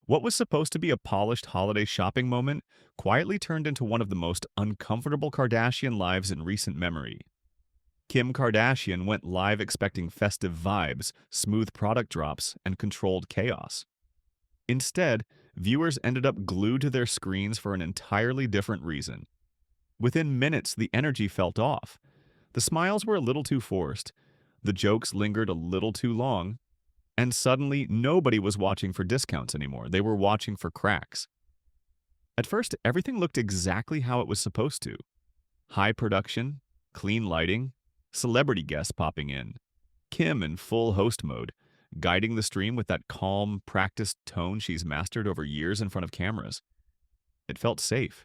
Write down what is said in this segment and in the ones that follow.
What was supposed to be a polished holiday shopping moment quietly turned into one of the most uncomfortable Kardashian lives in recent memory. Kim Kardashian went live expecting festive vibes, smooth product drops, and controlled chaos. Instead, viewers ended up glued to their screens for an entirely different reason. Within minutes, the energy felt off. The smiles were a little too forced, the jokes lingered a little too long, and suddenly nobody was watching for discounts anymore. They were watching for cracks. At first, everything looked exactly how it was supposed to. High production, clean lighting, celebrity guests popping in, Kim in full host mode, guiding the stream with that calm, practiced tone she's mastered over years in front of cameras. It felt safe,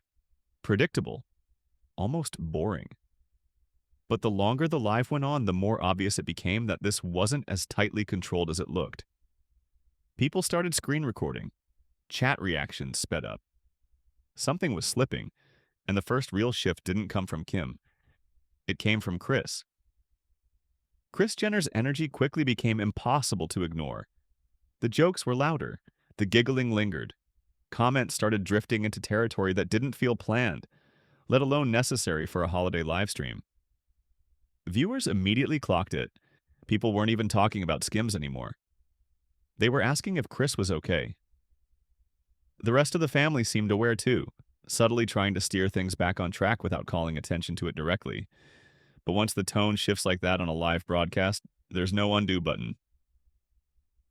predictable, almost boring. But the longer the live went on, the more obvious it became that this wasn't as tightly controlled as it looked. People started screen recording. Chat reactions sped up. Something was slipping, and the first real shift didn't come from Kim. It came from Kris. Kris Jenner's energy quickly became impossible to ignore. The jokes were louder. The giggling lingered. Comments started drifting into territory that didn't feel planned, let alone necessary for a holiday livestream. Viewers immediately clocked it. People weren't even talking about Skims anymore. They were asking if Kris was okay. The rest of the family seemed aware too, subtly trying to steer things back on track without calling attention to it directly. But once the tone shifts like that on a live broadcast, there's no undo button.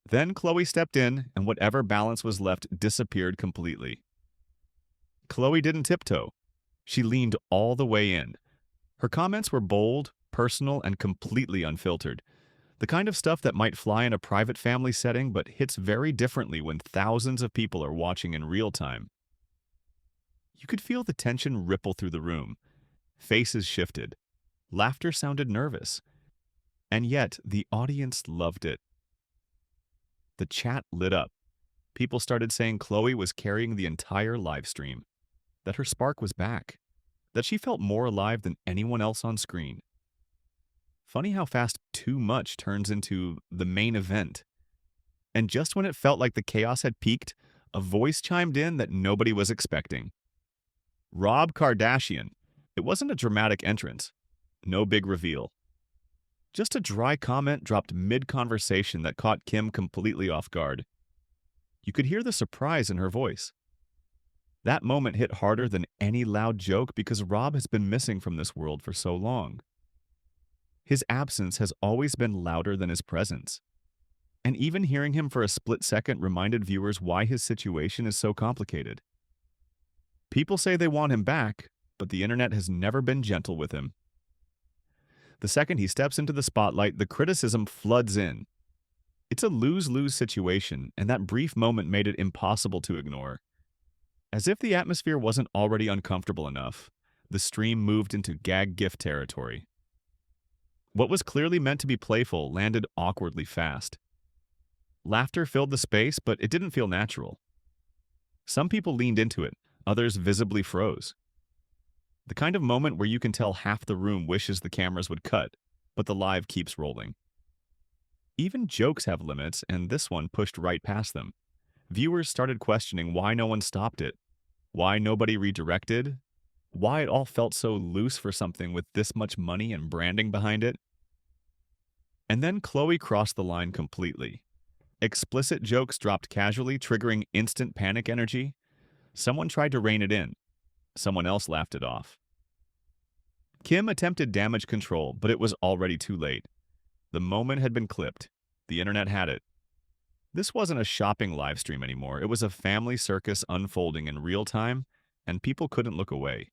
Then Khloe stepped in, and whatever balance was left disappeared completely. Khloe didn't tiptoe. She leaned all the way in. Her comments were bold, personal, and completely unfiltered. The kind of stuff that might fly in a private family setting but hits very differently when thousands of people are watching in real time. You could feel the tension ripple through the room. Faces shifted. Laughter sounded nervous. And yet, the audience loved it. The chat lit up. People started saying Khloe was carrying the entire live stream, that her spark was back, that she felt more alive than anyone else on screen. Funny how fast too much turns into the main event. And just when it felt like the chaos had peaked, a voice chimed in that nobody was expecting. Rob Kardashian. It wasn't a dramatic entrance. No big reveal. Just a dry comment dropped mid-conversation that caught Kim completely off guard. You could hear the surprise in her voice. That moment hit harder than any loud joke because Rob has been missing from this world for so long. His absence has always been louder than his presence. And even hearing him for a split second reminded viewers why his situation is so complicated. People say they want him back, but the internet has never been gentle with him. The second he steps into the spotlight, the criticism floods in. It's a lose-lose situation, and that brief moment made it impossible to ignore. As if the atmosphere wasn't already uncomfortable enough, the stream moved into gag gift territory. What was clearly meant to be playful landed awkwardly fast. Laughter filled the space, but it didn't feel natural. Some people leaned into it, others visibly froze. The kind of moment where you can tell half the room wishes the cameras would cut, but the live keeps rolling. Even jokes have limits, and this one pushed right past them. Viewers started questioning why no one stopped it, why nobody redirected, why it all felt so loose for something with this much money and branding behind it. And then Khloe crossed the line completely. Explicit jokes dropped casually, triggering instant panic energy. Someone tried to rein it in. Someone else laughed it off. Kim attempted damage control, but it was already too late. The moment had been clipped. The internet had it. This wasn't a shopping live stream anymore. It was a family circus unfolding in real time, and people couldn't look away.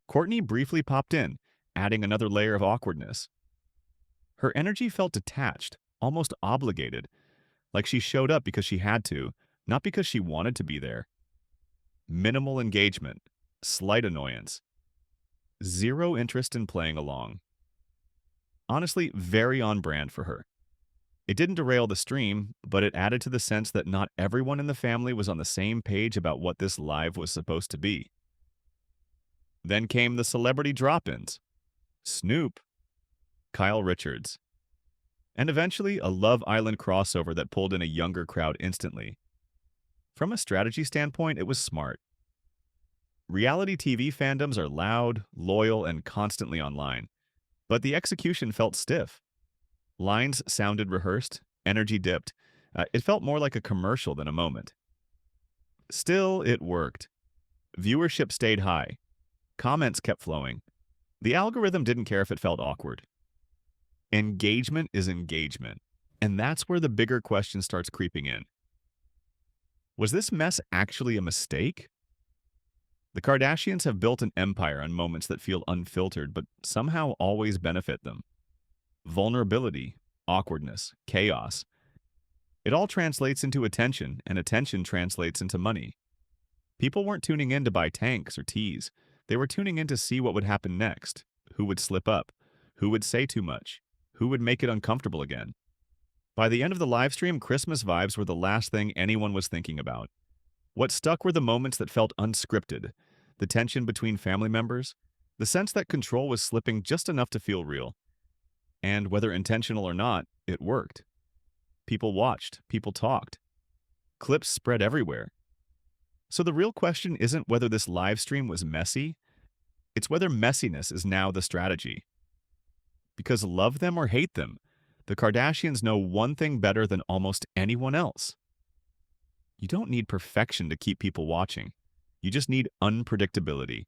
Kourtney briefly popped in, adding another layer of awkwardness. Her energy felt detached, almost obligated, like she showed up because she had to, not because she wanted to be there. Minimal engagement, slight annoyance, zero interest in playing along. Honestly, very on brand for her. It didn't derail the stream, but it added to the sense that not everyone in the family was on the same page about what this live was supposed to be. Then came the celebrity drop-ins. Snoop, Kyle Richards, and eventually a Love Island crossover that pulled in a younger crowd instantly. From a strategy standpoint, it was smart. Reality TV fandoms are loud, loyal, and constantly online, but the execution felt stiff. Lines sounded rehearsed, energy dipped. It felt more like a commercial than a moment. Still, it worked. Viewership stayed high. Comments kept flowing. The algorithm didn't care if it felt awkward. Engagement is engagement. And that's where the bigger question starts creeping in. Was this mess actually a mistake? The Kardashians have built an empire on moments that feel unfiltered but somehow always benefit them. Vulnerability, awkwardness, chaos. It all translates into attention, and attention translates into money. People weren't tuning in to buy tanks or teas. They were tuning in to see what would happen next. Who would slip up? Who would say too much? Who would make it uncomfortable again? By the end of the live stream, Christmas vibes were the last thing anyone was thinking about. What stuck were the moments that felt unscripted, the tension between family members, the sense that control was slipping just enough to feel real. And whether intentional or not, it worked. People watched, people talked. Clips spread everywhere. So the real question isn't whether this live stream was messy, it's whether messiness is now the strategy. Because love them or hate them, the Kardashians know one thing better than almost anyone else. You don't need perfection to keep people watching. You just need unpredictability.